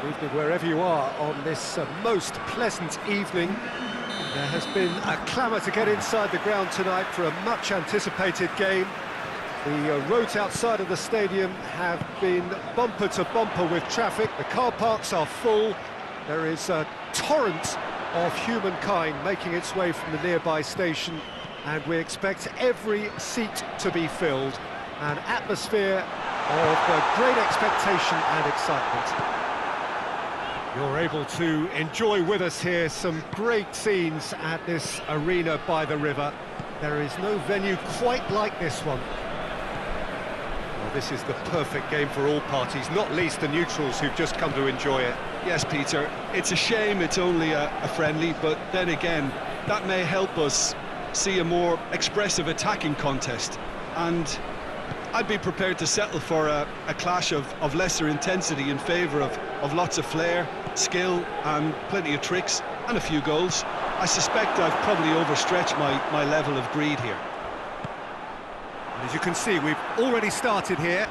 Good evening wherever you are on this most pleasant evening. There has been a clamour to get inside the ground tonight for a much-anticipated game. The roads outside of the stadium have been bumper to bumper with traffic. The car parks are full. There is a torrent of humankind making its way from the nearby station, and we expect every seat to be filled. An atmosphere of great expectation and excitement. You're able to enjoy with us here some great scenes at this arena by the river. There is no venue quite like this one. Well, this is the perfect game for all parties, not least the neutrals who've just come to enjoy it. Yes, Peter, it's a shame it's only a friendly, but then again, that may help us see a more expressive attacking contest. And I'd be prepared to settle for a clash of lesser intensity in favour of lots of flair, skill and plenty of tricks and a few goals. I suspect I've probably overstretched my level of greed here. And as you can see, we've already started here.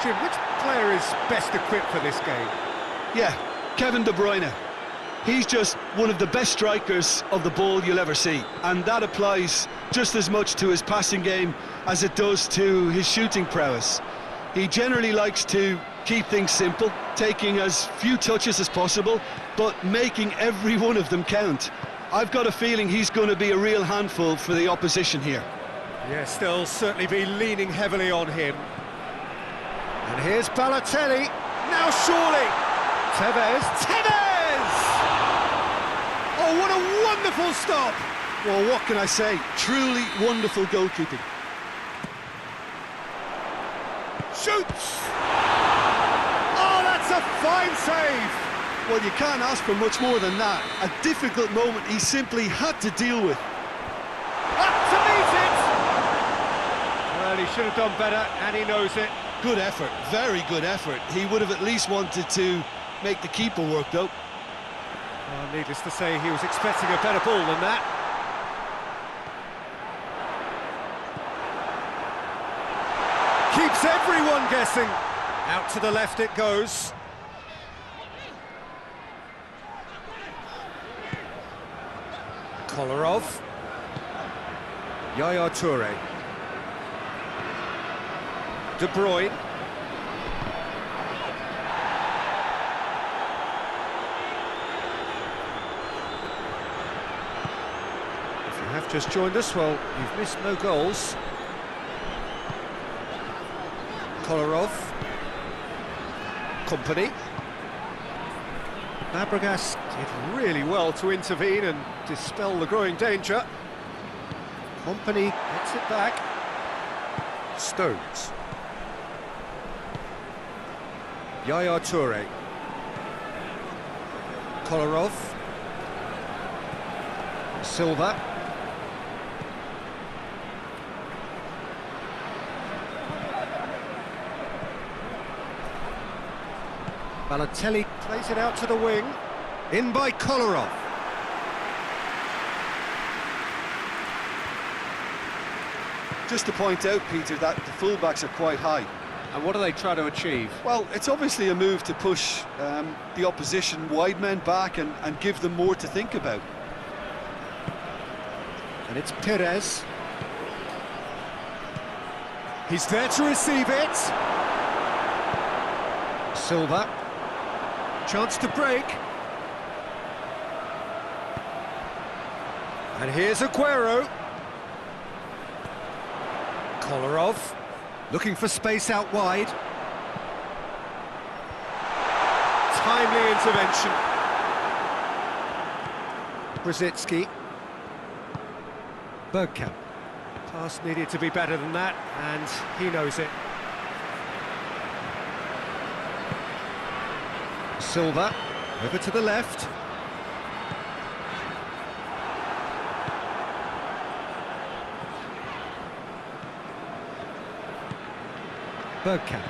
Jim, which player is best equipped for this game? Yeah, Kevin De Bruyne. He's just one of the best strikers of the ball you'll ever see, and that applies just as much to his passing game as it does to his shooting prowess. He generally likes to keep things simple, taking as few touches as possible, but making every one of them count. I've got a feeling he's going to be a real handful for the opposition here. Yes, they'll certainly be leaning heavily on him. And here's Balotelli. Now surely! Tevez! Oh, what a wonderful stop! Well, what can I say? Truly wonderful goalkeeping. Shoots! Oh, that's a fine save! Well, you can't ask for much more than that. A difficult moment he simply had to deal with. Up to meet it! Well, he should have done better, and he knows it. Good effort, very good effort. He would have at least wanted to make the keeper work, though. Well, needless to say, he was expecting a better ball than that. Keeps everyone guessing. Out to the left it goes. Kolarov. Yaya Toure. De Bruyne. If you have just joined us, well, you've missed no goals. Kolarov. Company. Fabregas did really well to intervene and dispel the growing danger. Company gets it back. Stones. Yaya Toure. Kolarov. Silva. Balotelli plays it out to the wing. In by Kolarov. Just to point out, Peter, that the fullbacks are quite high. And what do they try to achieve? Well, it's obviously a move to push the opposition wide men back and give them more to think about. And it's Perez. He's there to receive it. Silva. Chance to break. And here's Aguero. Kolarov. Looking for space out wide. Timely intervention. Brzezinski. Bergkamp. Pass needed to be better than that, and he knows it. Silva. Over to the left. Bergkamp.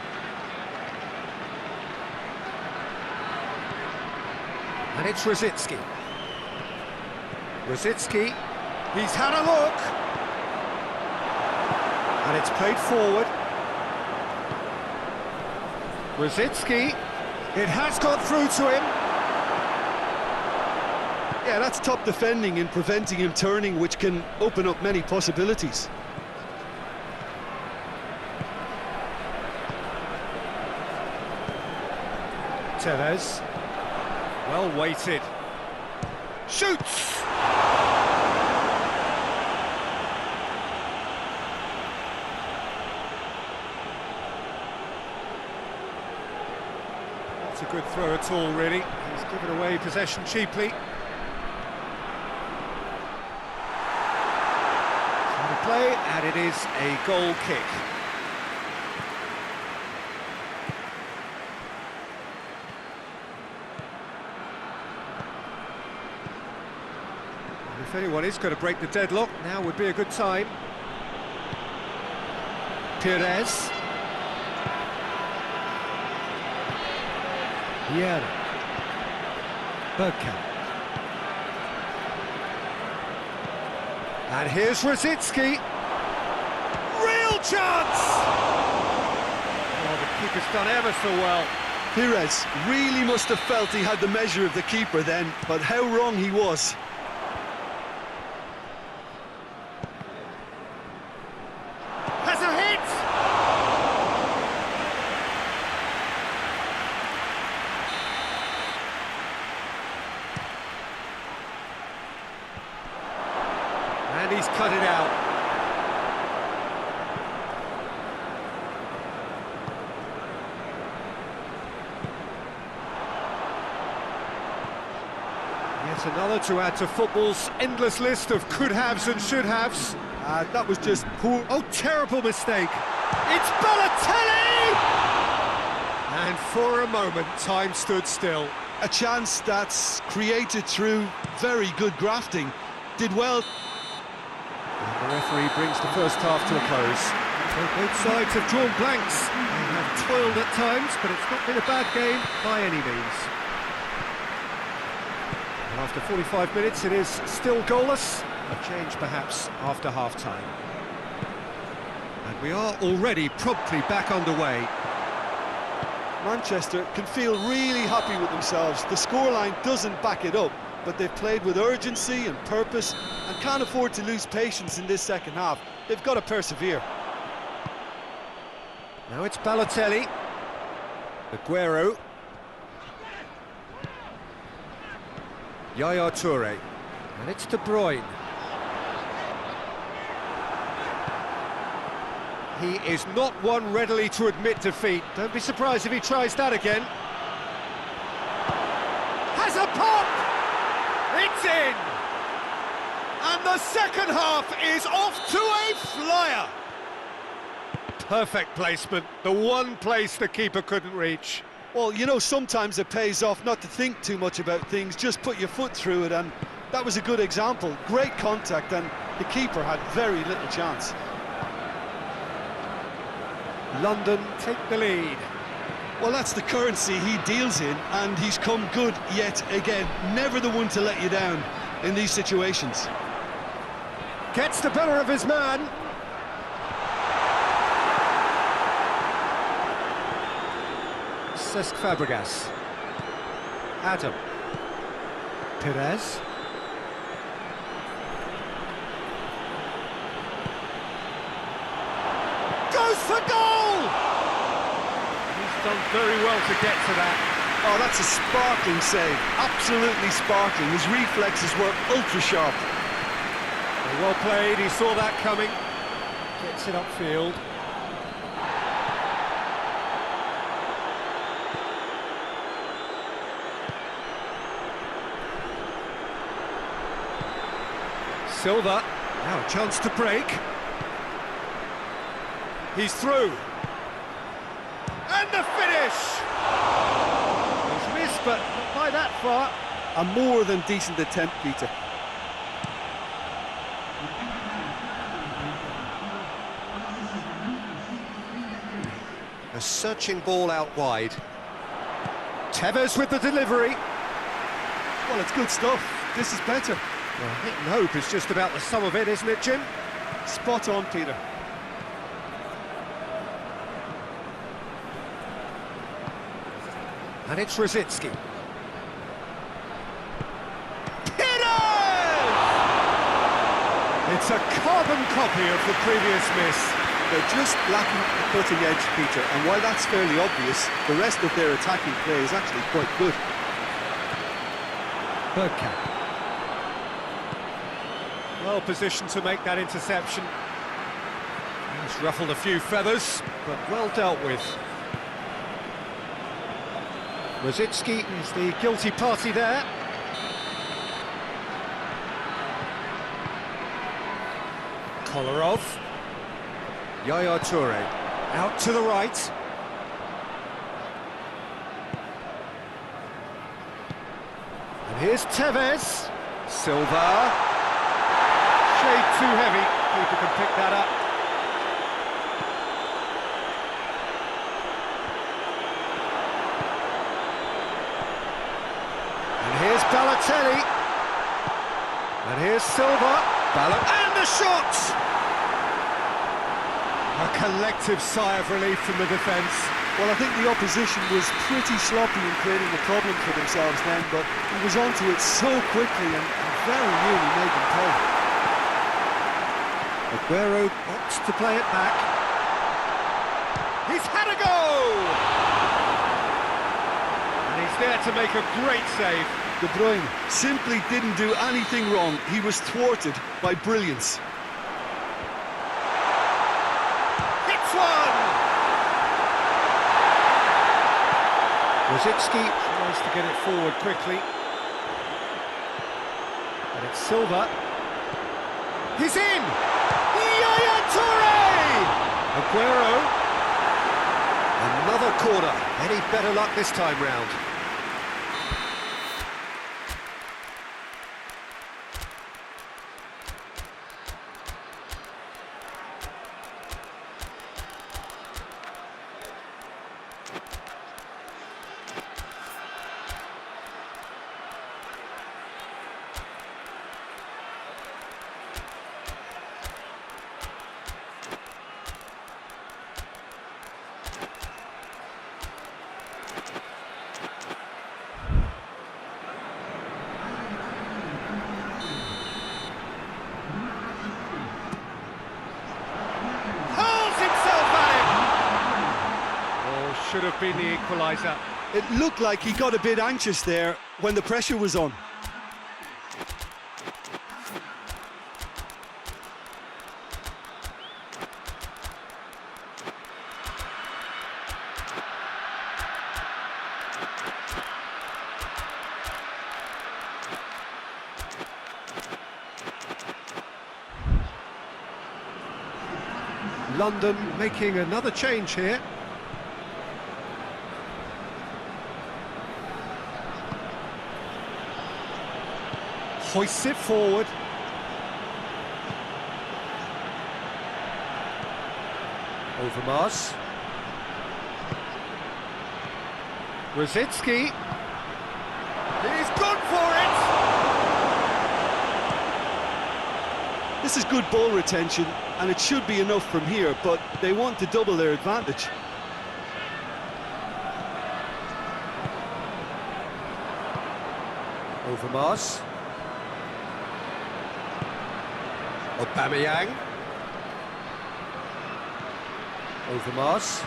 And it's Brzezinski. Brzezinski. He's had a look. And it's played forward. Brzezinski. It has got through to him. Yeah, that's top defending and preventing him turning, which can open up many possibilities. Tevez. Well weighted. Shoots! Not a good throw at all, really. He's given away possession cheaply. Play, and it is a goal kick. And if anyone is going to break the deadlock, now would be a good time. PES. Vieira. Bergkamp. And here's Rosicki. Real chance! Oh, the keeper's done ever so well. Pires really must have felt he had the measure of the keeper then, but how wrong he was. Has a hit! And he's cut it out. Yet another to add to football's endless list of could-haves and should-haves. That was just poor. Oh, terrible mistake. It's Balotelli! And for a moment, time stood still. A chance that's created through very good grafting. Did well. And the referee brings the first half to a close. Well, both sides have drawn blanks. They have toiled at times, but it's not been a bad game by any means. And after 45 minutes, it is still goalless. A change perhaps after half-time. And we are already promptly back underway. Manchester can feel really happy with themselves. The scoreline doesn't back it up, but they've played with urgency and purpose and can't afford to lose patience in this second half. They've got to persevere. Now it's Balotelli. Aguero. Yaya Toure. And it's De Bruyne. He is not one readily to admit defeat. Don't be surprised if he tries that again. Has a pop! It's in! And the second half is off to a flyer! Perfect placement, the one place the keeper couldn't reach. Well, you know, sometimes it pays off not to think too much about things, just put your foot through it, and that was a good example. Great contact, and the keeper had very little chance. London take the lead. Well, that's the currency he deals in, and he's come good yet again. Never the one to let you down in these situations. Gets the better of his man. Cesc Fabregas. Adam. Pires. Goes for goal! He's done very well to get to that. Oh, that's a sparkling save. Absolutely sparkling. His reflexes were ultra-sharp. Well played, he saw that coming. Gets it upfield. Silva, now a chance to break. He's through. And the finish! He's missed, but not by that far. A more than decent attempt, Peter. A searching ball out wide. Tevez with the delivery. Well, it's good stuff. This is better. Well, hit and hope is just about the sum of it, isn't it, Jim? Spot on, Peter. And it's Rosicki. It's a carbon copy of the previous miss. They're just lacking the cutting edge, Peter, and while that's fairly obvious, the rest of their attacking play is actually quite good. Bergkamp. Well positioned to make that interception. He's ruffled a few feathers, but well dealt with. Rosicki is the guilty party there. Kolarov. Yaya Toure. Out to the right. And here's Tevez. Silva. Shade too heavy. Keeper can pick that up. And here's Balotelli. And here's Silva. And the shot! A collective sigh of relief from the defence. Well, I think the opposition was pretty sloppy in creating a problem for themselves then, but he was onto it so quickly and very nearly made them pay. Aguero opts to play it back. He's had a go! And he's there to make a great save. De Bruyne simply didn't do anything wrong. He was thwarted by brilliance. Rosicki tries to get it forward quickly. And it's Silva. He's in! Yaya Toure! Aguero. Another corner. Any better luck this time round? Should have been the equaliser. It looked like he got a bit anxious there when the pressure was on. London making another change here. Hoists it forward. Overmars. Rosicki. He's gone for it! This is good ball retention, and it should be enough from here, but they want to double their advantage. Overmars. Aubameyang. Overmars.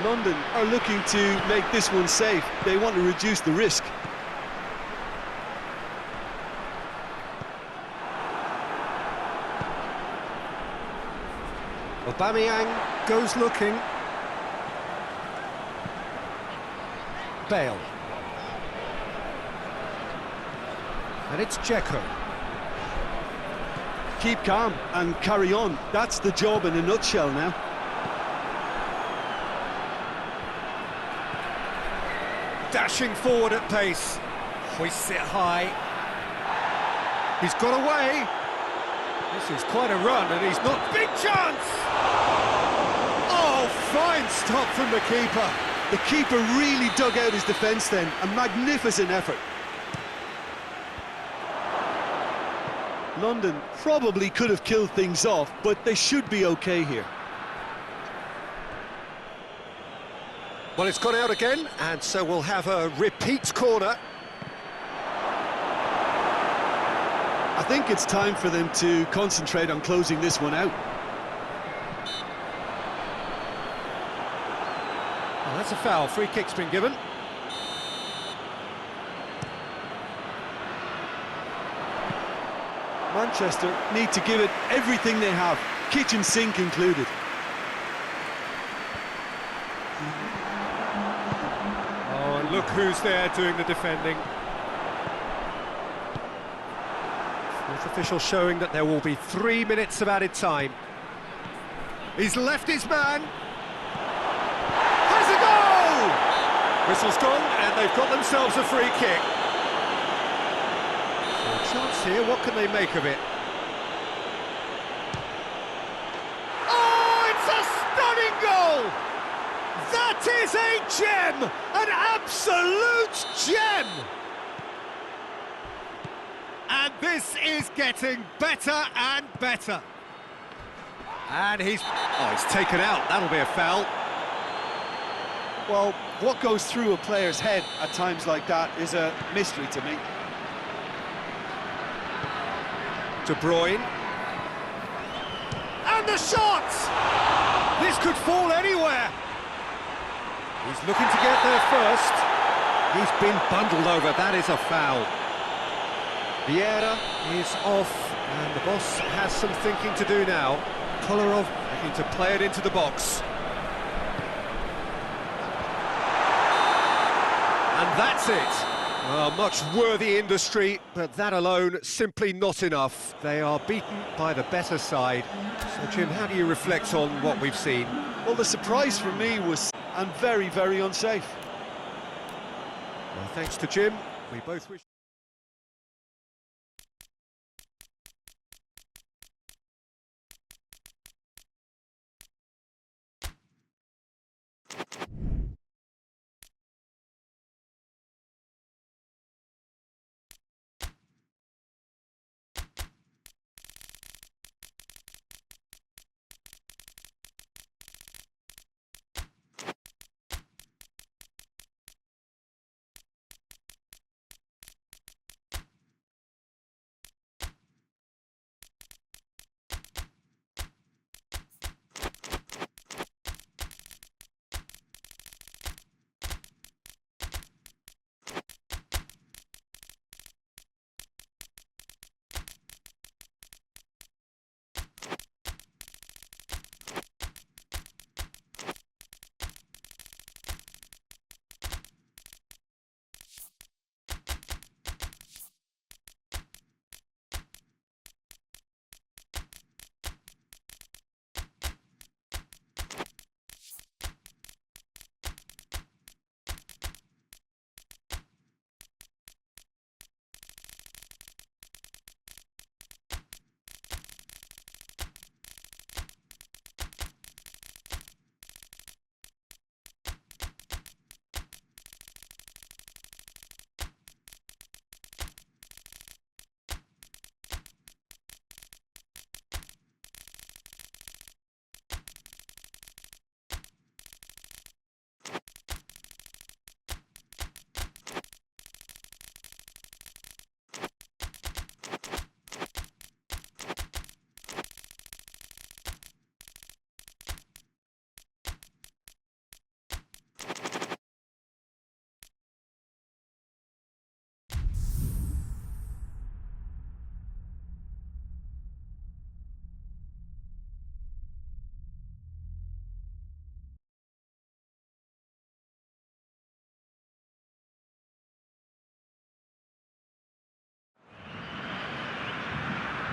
London are looking to make this one safe. They want to reduce the risk. Aubameyang goes looking. Bale. And it's Dzeko. Keep calm and carry on. That's the job in a nutshell now. Dashing forward at pace. Hoists it high. He's got away. This is quite a run, and he's not... Big chance! Oh, fine stop from the keeper. The keeper really dug out his defence then. A magnificent effort. London probably could have killed things off, but they should be okay here. Well, it's gone out again, and so we'll have a repeat corner. I think it's time for them to concentrate on closing this one out. Well, that's a foul. Free kick's been given. Manchester need to give it everything they have, kitchen sink included. Oh, and look who's there doing the defending. Fourth official showing that there will be 3 minutes of added time. He's left his man. Has a goal! Whistle's gone, and they've got themselves a free kick. So a chance here, what can they make of it? Oh, it's a stunning goal! That is a gem! An absolute gem! And this is getting better and better. And he's taken out. That'll be a foul. Well, what goes through a player's head at times like that is a mystery to me. De Bruyne. And the shot! This could fall anywhere. He's looking to get there first. He's been bundled over. That is a foul. Vieira is off, and the boss has some thinking to do now. Kolarov looking to play it into the box. And that's it. Well, much worthy industry, but that alone simply not enough. They are beaten by the better side. So, Jim, how do you reflect on what we've seen? Well, the surprise for me was, and very, very unsafe. Well, thanks to Jim, we both wish...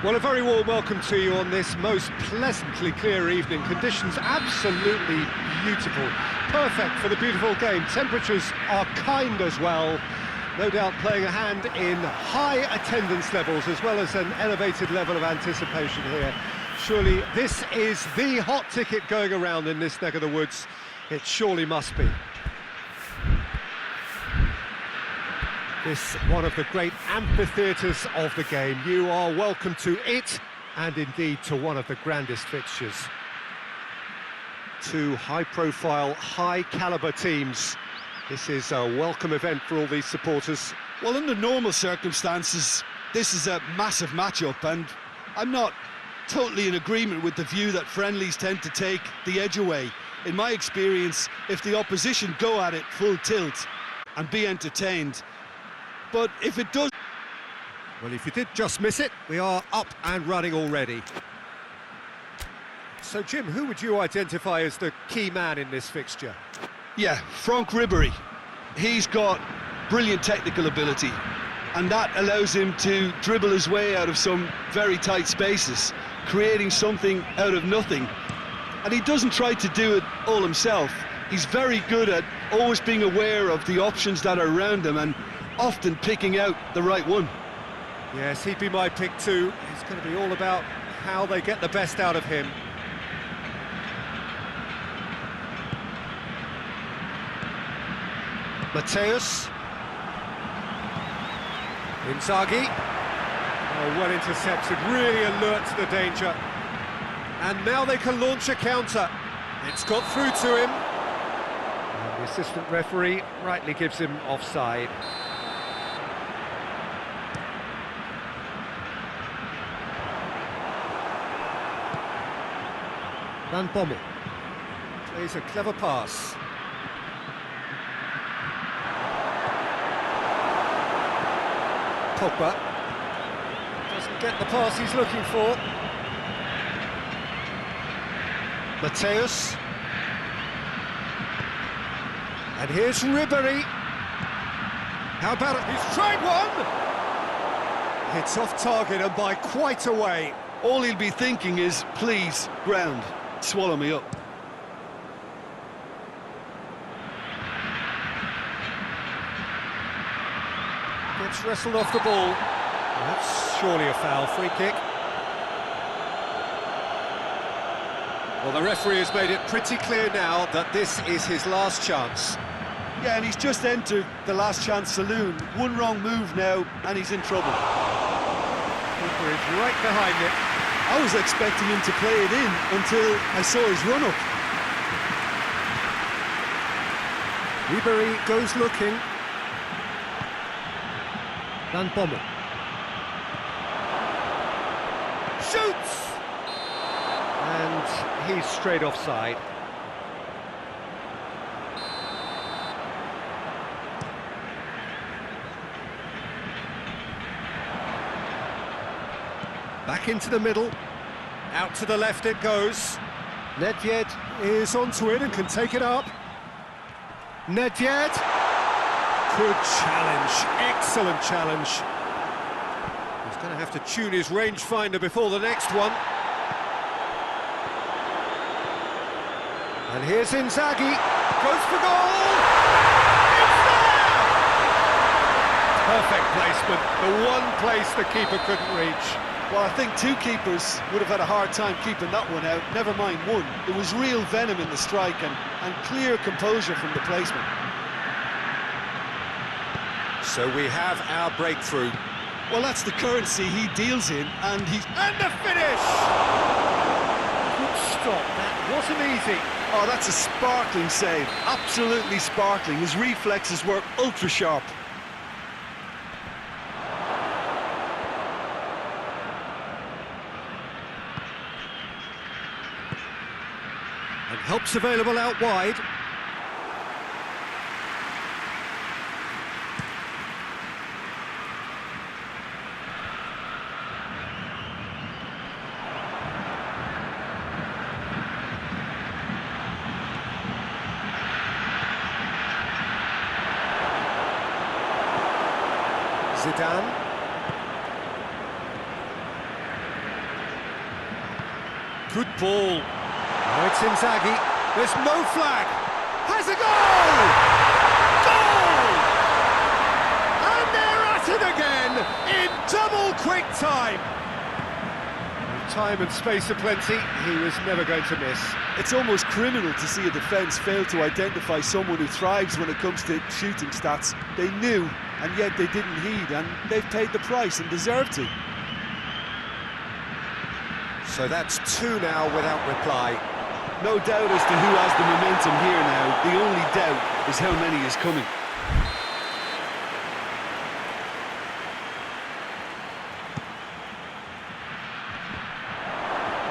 Well, a very warm welcome to you on this most pleasantly clear evening. Conditions absolutely beautiful. Perfect for the beautiful game. Temperatures are kind as well. No doubt playing a hand in high attendance levels as well as an elevated level of anticipation here. Surely this is the hot ticket going around in this neck of the woods. It surely must be. This one of the great amphitheatres of the game. You are welcome to it, and indeed to one of the grandest fixtures. two high-profile, high-caliber teams. This is a welcome event for all these supporters. Well, under normal circumstances, this is a massive matchup, and I'm not totally in agreement with the view that friendlies tend to take the edge away. In my experience, if the opposition go at it full tilt and be entertained, but if it does... Well, if you did just miss it, we are up and running already. So, Jim, who would you identify as the key man in this fixture? Yeah, Franck Ribéry. He's got brilliant technical ability, and that allows him to dribble his way out of some very tight spaces, creating something out of nothing. And he doesn't try to do it all himself. He's very good at always being aware of the options that are around him and often picking out the right one. Yes, he'd be my pick too. It's going to be all about how they get the best out of him. Mateus. Inzaghi. Oh, well intercepted, really alert to the danger. And now they can launch a counter. It's got through to him. And the assistant referee rightly gives him offside. Van Bommel plays a clever pass. Pogba doesn't get the pass he's looking for. Mateus. And here's Ribéry. How about it? He's tried one! It's off target and by quite a way. All he'll be thinking is, please, ground, swallow me up. Gets wrestled off the ball. That's surely a foul, free kick. Well, the referee has made it pretty clear now that this is his last chance. Yeah, and he's just entered the last chance saloon. One wrong move now, and he's in trouble. Keeper is right behind it. I was expecting him to play it in until I saw his run-up. Ribéry goes looking. Van Bommel. Shoots! And he's straight offside. Back into the middle. Out to the left it goes. Nedved is onto it and can take it up. Nedved. Good challenge, excellent challenge. He's going to have to tune his rangefinder before the next one. And here's Inzaghi, goes for goal! It's there! Perfect placement, the one place the keeper couldn't reach. Well, I think two keepers would have had a hard time keeping that one out, never mind one. It was real venom in the strike and clear composure from the placement. So we have our breakthrough. Well, that's the currency he deals in, and he's... And the finish! Good stop, that wasn't easy. Oh, that's a sparkling save, absolutely sparkling. His reflexes were ultra-sharp. And help's available out wide. Zidane. Good ball. Now it's Inzaghi. There's no flag. Has a goal! Goal! And they're at it again in double quick time. With time and space aplenty, he was never going to miss. It's almost criminal to see a defence fail to identify someone who thrives when it comes to shooting stats. They knew, and yet they didn't heed, and they've paid the price and deserve to. So that's two now without reply. No doubt as to who has the momentum here now. The only doubt is how many is coming.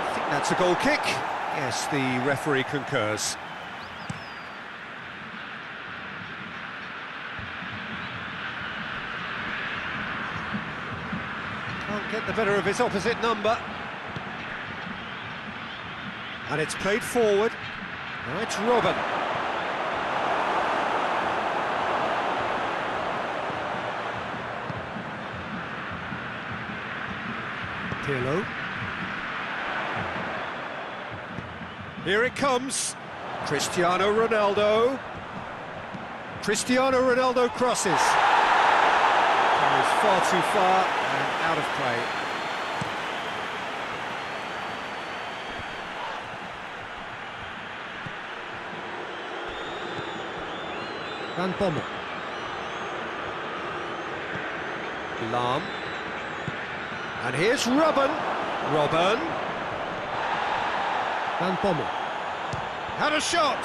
I think that's a goal kick. Yes, the referee concurs. Can't get the better of his opposite number. And it's played forward. Now it's Robin. Pirlo. Here it comes. Cristiano Ronaldo. Cristiano Ronaldo crosses. Goes far too far and out of play. Van Bommel. Lahm. And here's Robin. Robin. Van Bommel. Had a shot!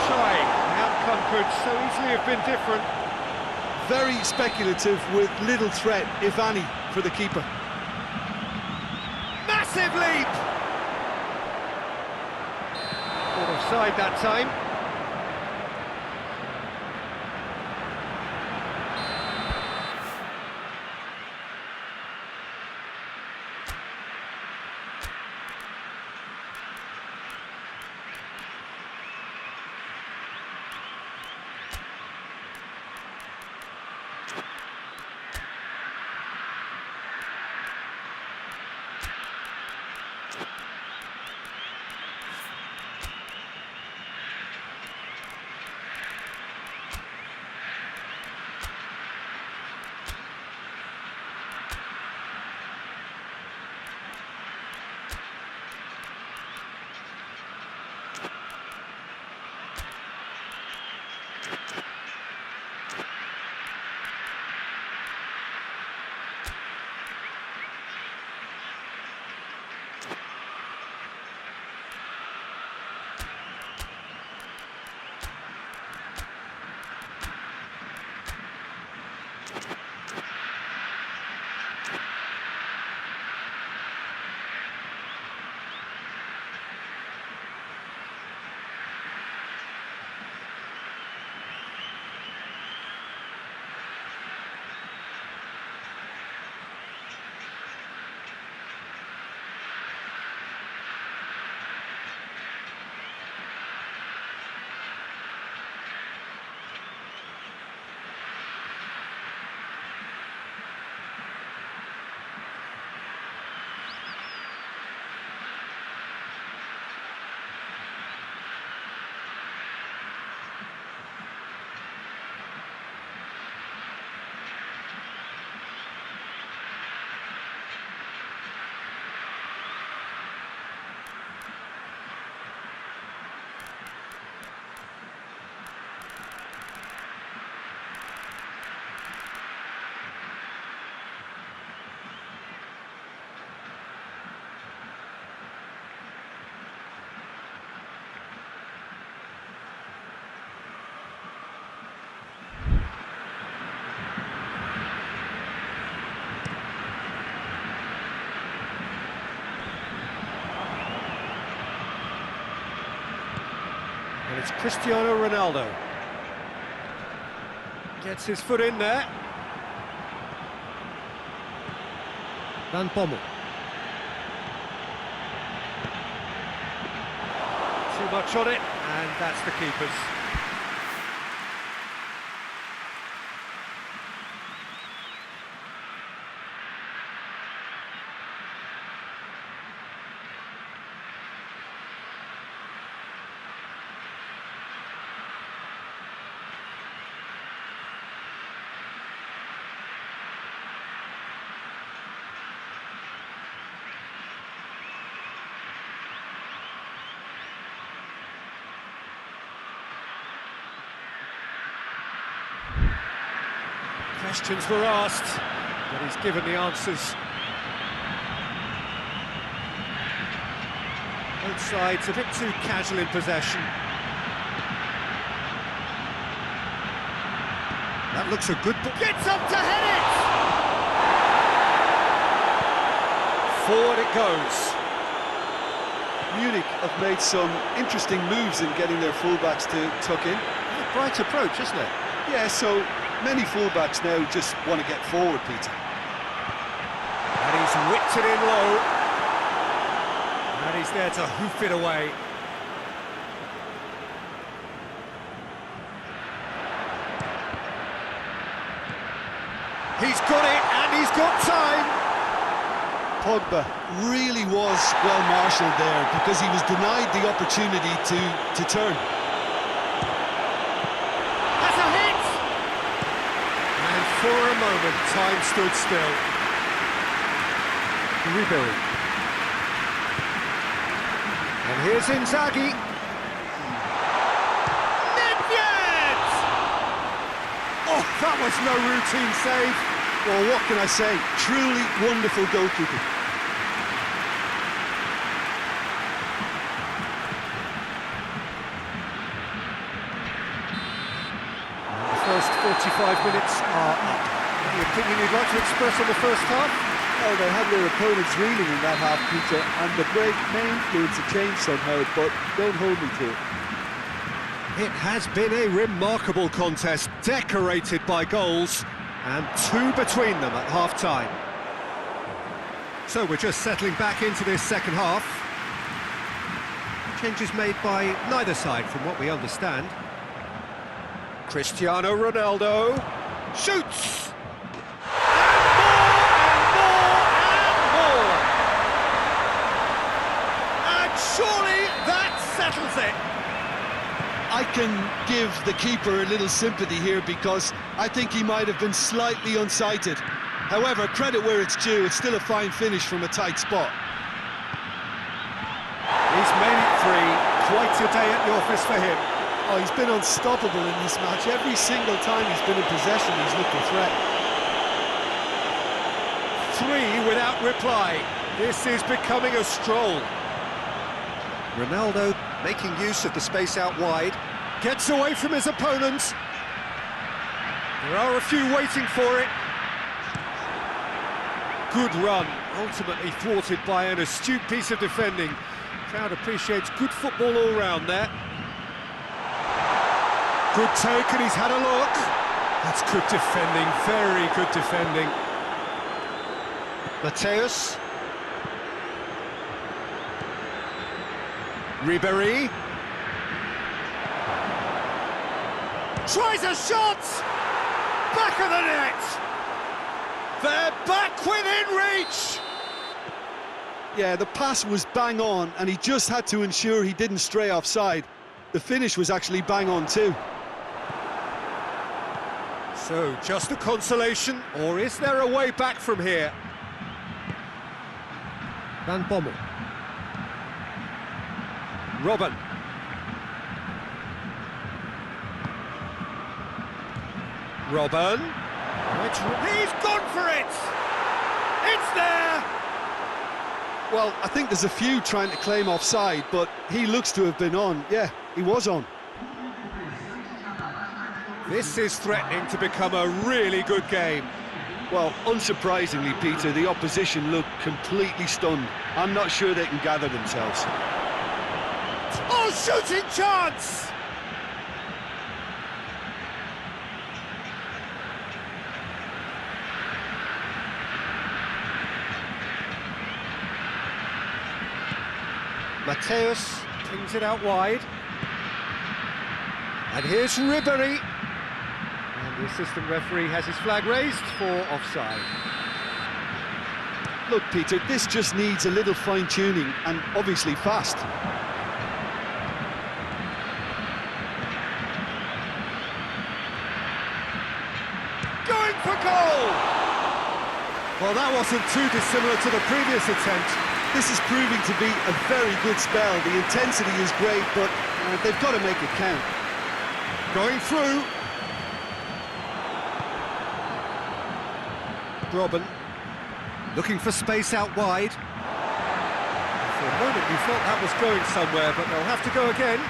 Trying. The outcome could so easily have been different. Very speculative with little threat, if any, for the keeper. Massive leap! Caught offside that time. And it's Cristiano Ronaldo. Gets his foot in there. Van Bommel. Too much on it, and that's the keeper's. Questions were asked, but he's given the answers. Both sides a bit too casual in possession. That looks a good ball. Gets up to head it! Forward it goes. Munich have made some interesting moves in getting their fullbacks to tuck in. A bright approach, isn't it? Yeah, so many fullbacks now just want to get forward, Peter. And he's whipped it in low. And he's there to hoof it away. He's got it, and he's got time. Pogba really was well marshalled there because he was denied the opportunity to turn. That's a hit! And for a moment, time stood still. Ribery. And here's Inzaghi. Nedved! Oh, that was no routine save. Well, what can I say? Truly wonderful goalkeeping. And the first 45 minutes are up. Any opinion you'd like to express on the first half? Oh, they had their opponents reeling in that half, Peter, and the break may influence a change somehow, but don't hold me to it. It has been a remarkable contest, decorated by goals, and two between them at half-time. So we're just settling back into this second half. Changes made by neither side, from what we understand. Cristiano Ronaldo shoots! And surely that settles it! I can give the keeper a little sympathy here because I think he might have been slightly unsighted. However, credit where it's due, it's still a fine finish from a tight spot. He's made it three. Quite a day at the office for him. Oh, he's been unstoppable in this match. Every single time he's been in possession, he's looked a threat. Three without reply. This is becoming a stroll. Ronaldo making use of the space out wide. Gets away from his opponents. There are a few waiting for it. Good run, ultimately thwarted by an astute piece of defending. Crowd appreciates good football all round there. Good take, and he's had a look. That's good defending, very good defending. Mateus. Ribery. Tries a shot! Back of the net! They're back within reach! Yeah, the pass was bang on, and he just had to ensure he didn't stray offside. The finish was actually bang on too. So, just a consolation, or is there a way back from here? Van Bommel. Robben. Robben. He's gone for it! It's there! Well, I think there's a few trying to claim offside, but he looks to have been on. Yeah, he was on. This is threatening to become a really good game. Well, unsurprisingly, Peter, the opposition look completely stunned. I'm not sure they can gather themselves. Oh, shooting chance! Mateus pings it out wide. And here's Ribery. And the assistant referee has his flag raised for offside. Look, Peter, this just needs a little fine-tuning, and obviously fast. Going for goal! Well, that wasn't too dissimilar to the previous attempt. This is proving to be a very good spell. The intensity is great, but they've got to make it count. Going through. Robben looking for space out wide. For the moment you thought that was going somewhere, but they'll have to go again.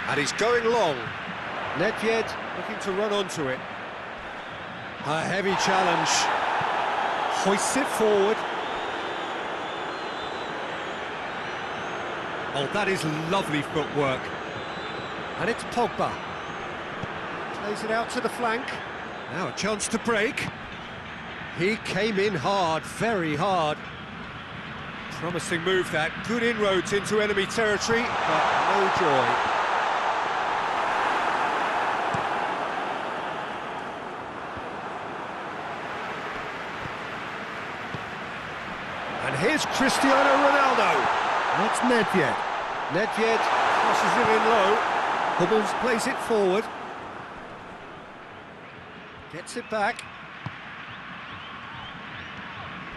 And he's going long. Nedved looking to run onto it. A heavy challenge. Hoists it forward. Oh, that is lovely footwork. And it's Pogba. Plays it out to the flank. Now a chance to break. He came in hard, very hard. Promising move that. Good inroads into enemy territory, but no joy. And here's Cristiano Ronaldo. That's Nedved. Nedved crosses it in low. Hummels plays it forward. Gets it back.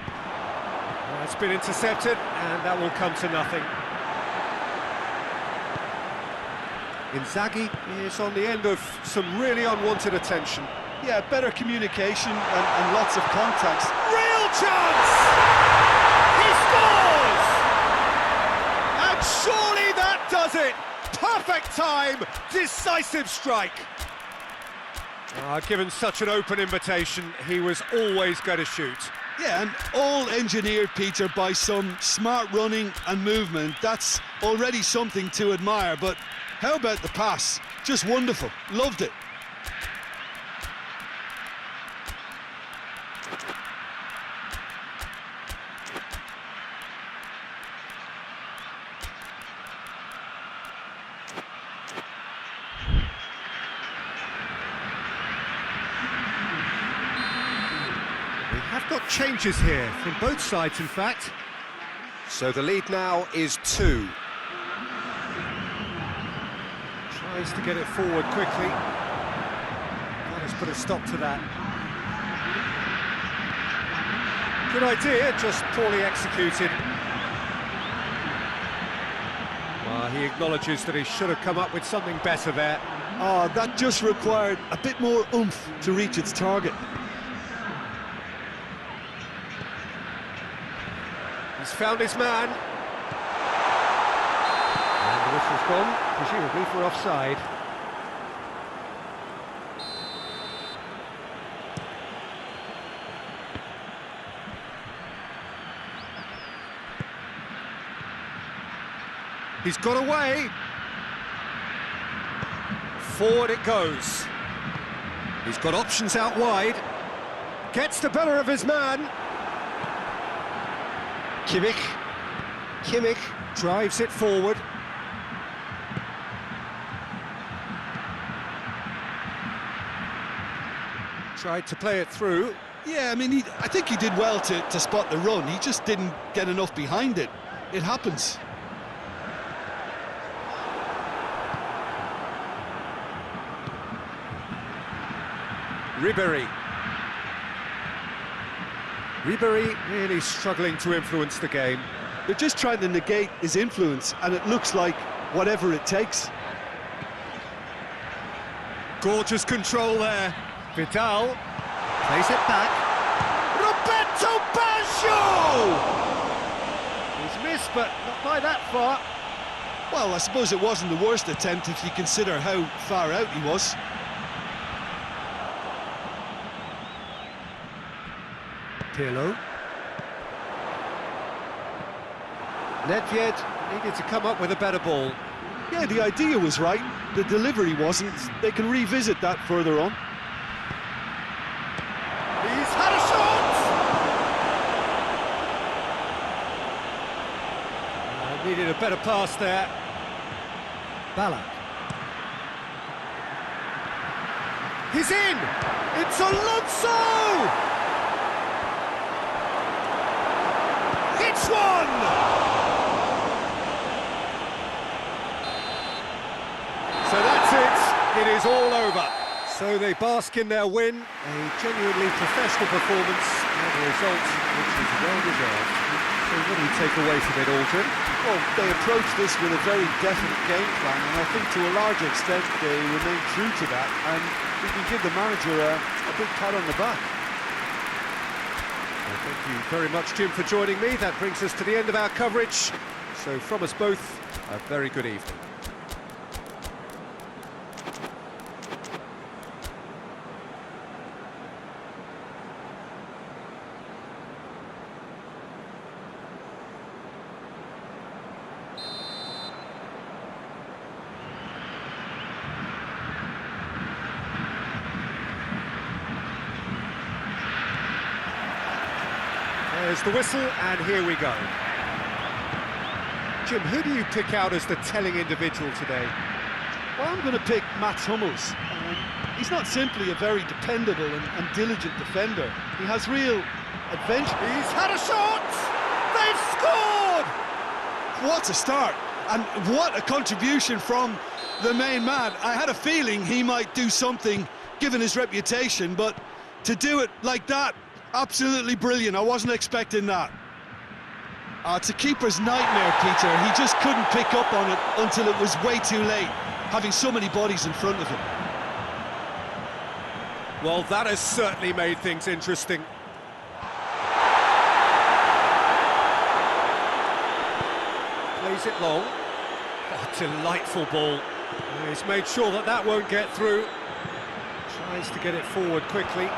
Well, it's been intercepted, and that will come to nothing. Inzaghi is on the end of some really unwanted attention. Yeah, better communication and lots of contacts. Real chance! He scores! And surely that does it! Perfect time, decisive strike. Given such an open invitation, he was always going to shoot. Yeah, and all engineered, Peter, by some smart running and movement. That's already something to admire, but how about the pass? Just wonderful, loved it. Have got changes here from both sides, in fact. So the lead now is 2. Tries to get it forward quickly. Let's put a stop to that. Good idea, just poorly executed. He acknowledges that he should have come up with something better there. That just required a bit more oomph to reach its target. He's found his man. And the whistle's gone, presumably for offside. He's got away. Forward it goes. He's got options out wide. Gets the better of his man. Kimmich drives it forward. Tried to play it through. Yeah, I mean, I think he did well to spot the run. He just didn't get enough behind it. It happens. Ribéry really struggling to influence the game. They're just trying to negate his influence, and it looks like whatever it takes. Gorgeous control there. Vidal plays it back. Roberto Baggio! He's missed, but not by that far. Well, I suppose it wasn't the worst attempt if you consider how far out he was. Pirlo. Nedved needed to come up with a better ball. Yeah, the idea was right, the delivery wasn't. They can revisit that further on. He's had a shot! Needed a better pass there. Ballack. He's in! It's Alonso! It's one! So that's it. It is all over. So they bask in their win. A genuinely professional performance and a result which is well deserved. So what do you take away from it, Aldrin? Well, they approached this with a very definite game plan, and I think to a large extent they remain true to that, and we can give the manager a big pat on the back. Thank you very much, Jim, for joining me. That brings us to the end of our coverage. So from us both, a very good evening. There's the whistle, and here we go. Jim, who do you pick out as the telling individual today? Well, I'm going to pick Mats Hummels. He's not simply a very dependable and diligent defender. He has real adventure. He's had a shot! They've scored! What a start! And what a contribution from the main man. I had a feeling he might do something, given his reputation, but to do it like that, absolutely brilliant. I wasn't expecting that. It's a keeper's nightmare, Peter. He just couldn't pick up on it until it was way too late, having so many bodies in front of him. Well, that has certainly made things interesting. Plays it long. Oh, delightful ball. He's made sure that that won't get through. Tries to get it forward quickly.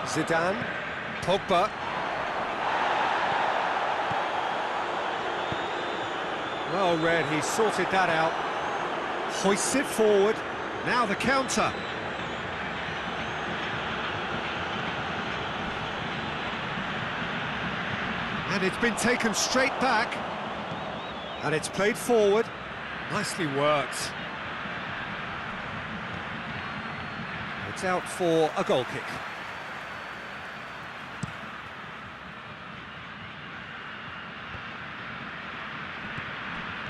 Zidane, Pogba. Well read, he sorted that out. Hoists it forward. Now the counter. And it's been taken straight back. And it's played forward. Nicely worked. It's out for a goal kick.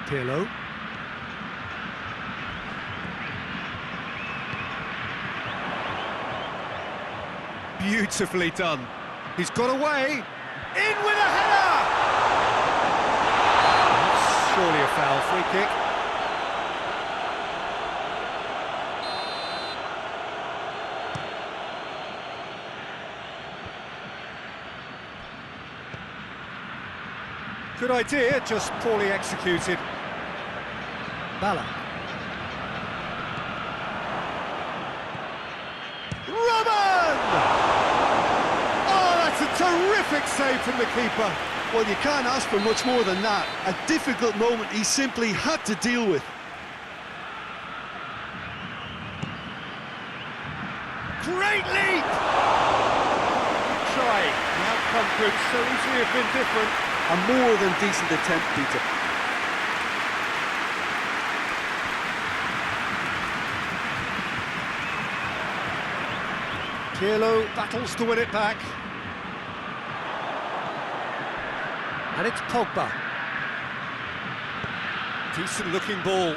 Pirlo. Beautifully done. He's got away. In with a header! That's surely a foul. Free kick. Good idea, just poorly executed. Bala. Robin! Oh, that's a terrific save from the keeper. Well, you can't ask for much more than that. A difficult moment he simply had to deal with. Great leap! Try. The outcome could so easily have been different. A more than decent attempt, Peter. Pirlo battles to win it back. And it's Pogba. Decent looking ball.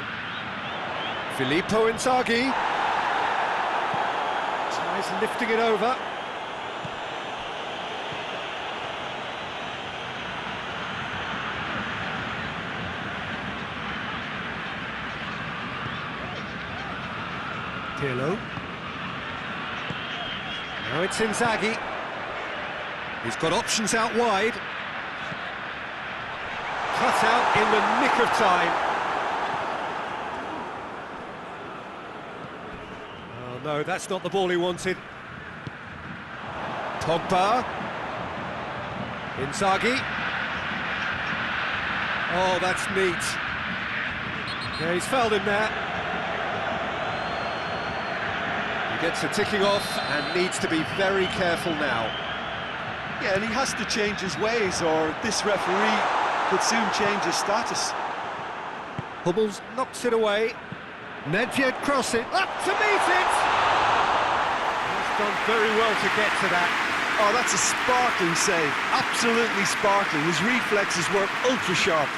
Filippo Inzaghi. Tries lifting it over. Pirlo. Now it's Inzaghi. He's got options out wide. Cut out in the nick of time. Oh no, that's not the ball he wanted. Pogba. Inzaghi. Oh, that's neat. Yeah, he's fouled him there. He gets a ticking off and needs to be very careful now. Yeah, and he has to change his ways, or this referee could soon change his status. Hummels knocks it away. Nedved cross it, up to meet it! He's done very well to get to that. Oh, that's a sparkling save, absolutely sparkling. His reflexes were ultra sharp.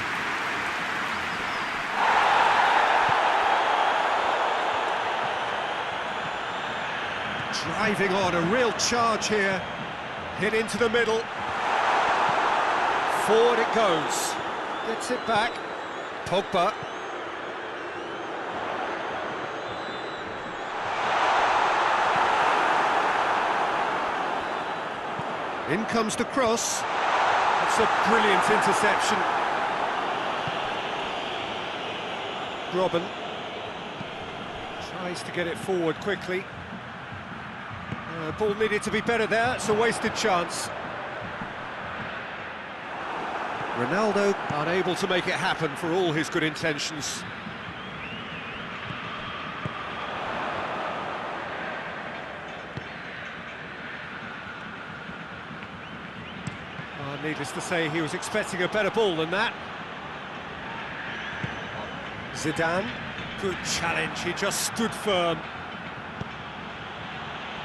Driving on, a real charge here. Hit into the middle. Forward it goes. Gets it back. Pogba. In comes the cross. It's a brilliant interception. Robin tries to get it forward quickly. Ball needed to be better there, it's a wasted chance. Ronaldo unable to make it happen for all his good intentions. Needless to say, he was expecting a better ball than that. Zidane, good challenge, he just stood firm.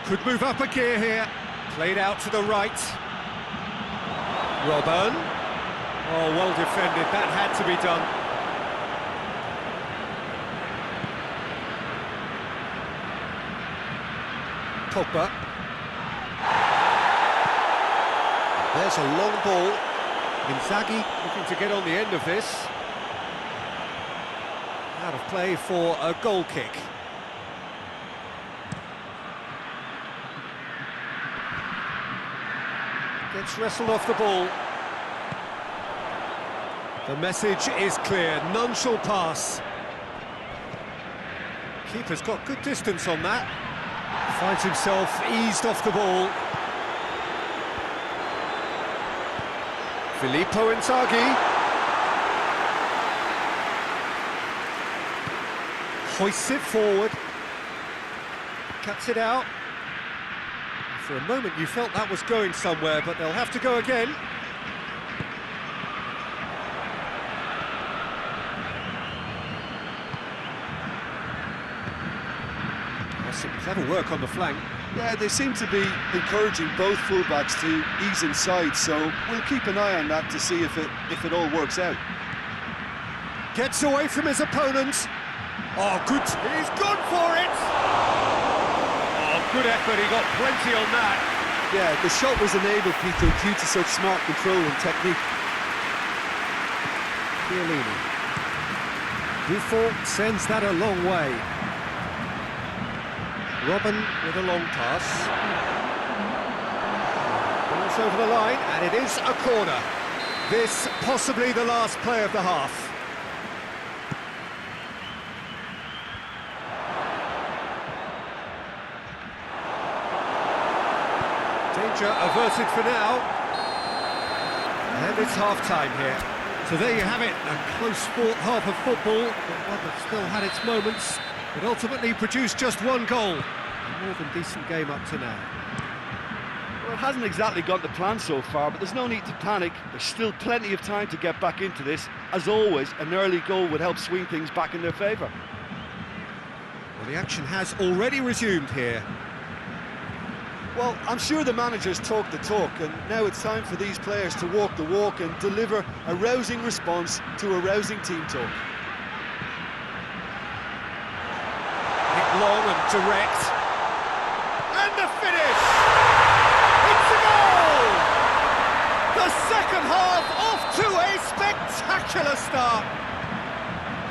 Could move up a gear here, played out to the right. Robin, oh, well defended, that had to be done. Pogba. There's a long ball. Inzaghi looking to get on the end of this. Out of play for a goal kick. Gets wrestled off the ball. The message is clear, none shall pass. Keeper's got good distance on that. Finds himself eased off the ball. Filippo Inzaghi. Hoists it forward. Cuts it out. For a moment you felt that was going somewhere, but they'll have to go again. Some clever work on the flank. Yeah, they seem to be encouraging both fullbacks to ease inside, so we'll keep an eye on that to see if it all works out. Gets away from his opponent. Oh, good. He's gone for it. Oh, good effort. He got plenty on that. Yeah, the shot was enabled, Peter, due to such smart control and technique. Chiellini. Buffon sends that a long way. Robin with a long pass. Ball's over the line, and it is a corner. This possibly the last play of the half. Danger averted for now. And it's half-time here. So there you have it, a close-fought half of football, but one that still had its moments. It ultimately produced just one goal. A more than decent game up to now. Well, it hasn't exactly gone to plan so far, but there's no need to panic. There's still plenty of time to get back into this. As always, an early goal would help swing things back in their favour. Well, the action has already resumed here. Well, I'm sure the managers talk the talk, and now it's time for these players to walk the walk and deliver a rousing response to a rousing team talk. Long and direct, and the finish! It's a goal! The second half off to a spectacular start.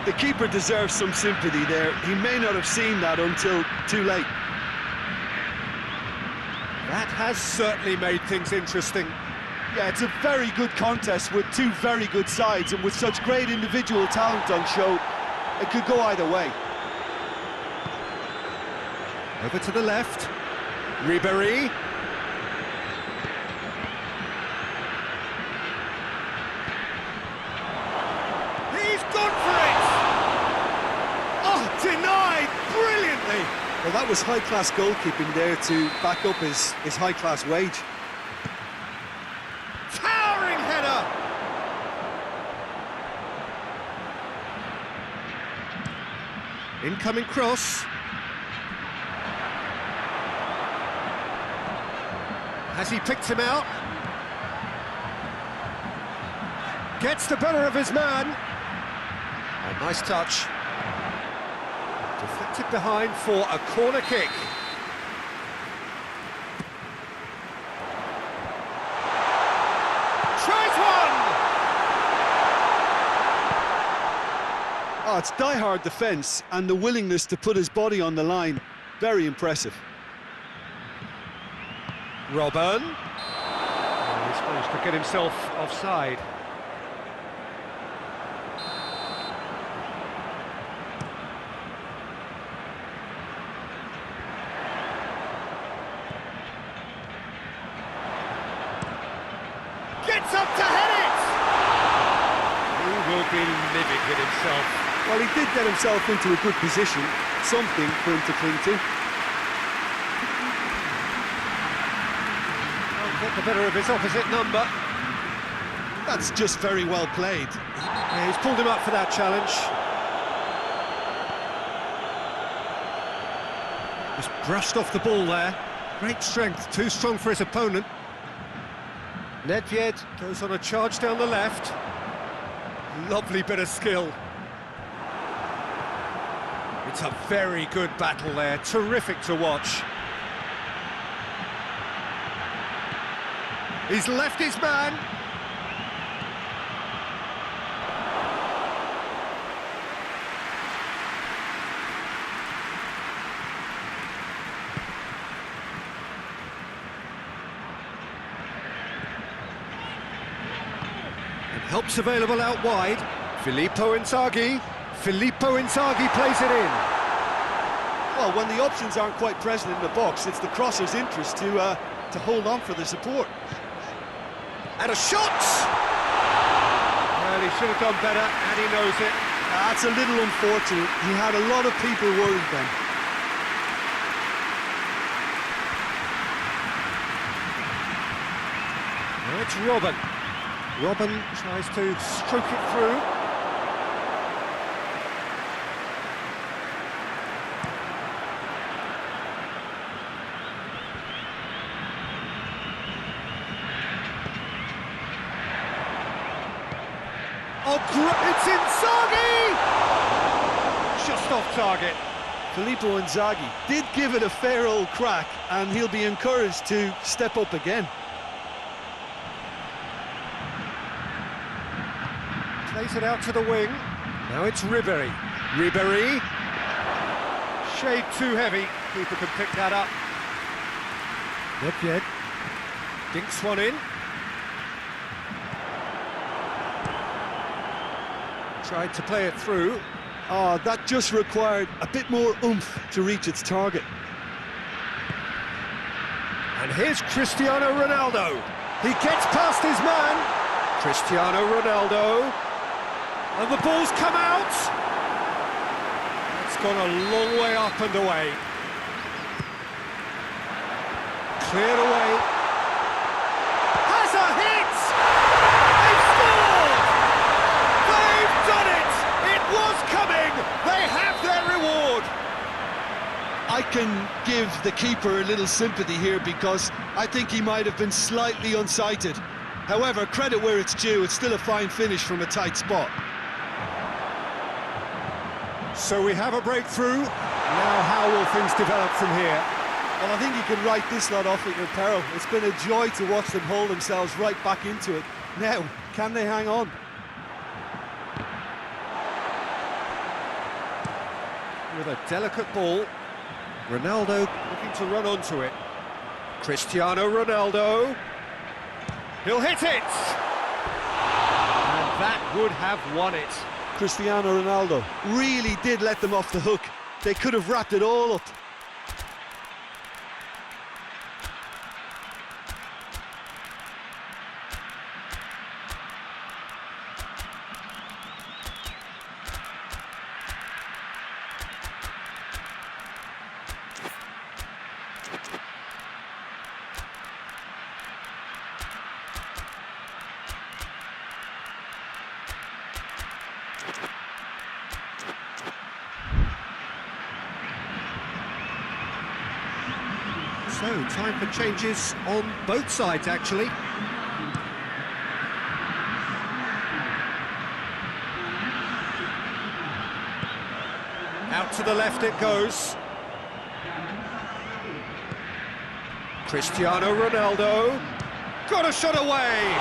The keeper deserves some sympathy there. He may not have seen that until too late. That has certainly made things interesting. Yeah, it's a very good contest with two very good sides, and with such great individual talent on show, it could go either way. Over to the left, Ribéry. He's gone for it! Oh, denied brilliantly! Well, that was high-class goalkeeping there to back up his high-class wage. Towering header! Incoming cross. Has he picked him out? Gets the better of his man. A nice touch. Deflected behind for a corner kick. Tries one! Oh, it's die-hard defence and the willingness to put his body on the line. Very impressive. Robin. could get himself offside. Gets up to head it! He will be livid with himself. Well, he did get himself into a good position, something for him to cling to. Get the better of his opposite number. That's just very well played. Yeah, he's pulled him up for that challenge. Just brushed off the ball there. Great strength, too strong for his opponent. Nedved goes on a charge down the left. Lovely bit of skill. It's a very good battle there, terrific to watch. He's left his man. And help's available out wide. Filippo Inzaghi plays it in. Well, when the options aren't quite present in the box, it's the crosser's interest to hold on for the support. And a shot! Well, he should have done better, and he knows it. That's a little unfortunate. He had a lot of people worried then. Now it's Robben. Robben tries to stroke it through. Oh, it's Inzaghi! Just off target. Filippo Inzaghi did give it a fair old crack, and he'll be encouraged to step up again. Plays it out to the wing. Now it's Ribéry. Ribéry. Shade too heavy. Keeper can pick that up. Nedved. Dinks one in. Tried to play it through. Oh, that just required a bit more oomph to reach its target. And here's Cristiano Ronaldo. He gets past his man. Cristiano Ronaldo. And the ball's come out. It's gone a long way up and away. Cleared away. Has a hit! They've scored! They've done it! It was coming! They have their reward! I can give the keeper a little sympathy here because I think he might have been slightly unsighted. However, credit where it's due, it's still a fine finish from a tight spot. So we have a breakthrough. Now how will things develop from here? Well, I think you can write this lot off at your peril. It's been a joy to watch them hold themselves right back into it. Now, can they hang on? With a delicate ball, Ronaldo looking to run onto it. Cristiano Ronaldo. He'll hit it! And that would have won it. Cristiano Ronaldo really did let them off the hook. They could have wrapped it all up. So, time for changes on both sides, actually. Out to the left it goes. Cristiano Ronaldo. Got a shot away!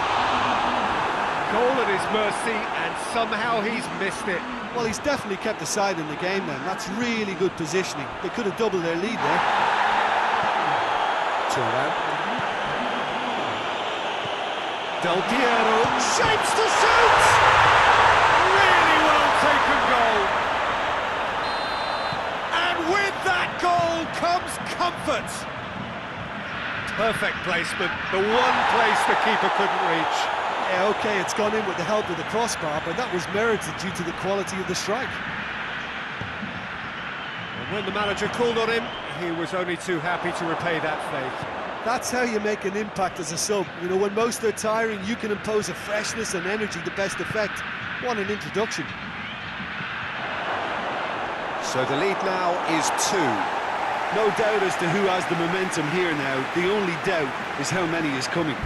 Goal at his mercy, and somehow he's missed it. Well, he's definitely kept the side in the game then. That's really good positioning. They could have doubled their lead there. Del Piero shapes to shoot! Really well taken goal. And with that goal comes comfort. Perfect placement, the one place the keeper couldn't reach. Yeah, OK, it's gone in with the help of the crossbar, but that was merited due to the quality of the strike. And when the manager called on him, he was only too happy to repay that faith. That's how you make an impact as a sub. You know, when most are tiring, you can impose a freshness and energy to best effect. What an introduction. So the lead now is 2. No doubt as to who has the momentum here now. The only doubt is how many is coming.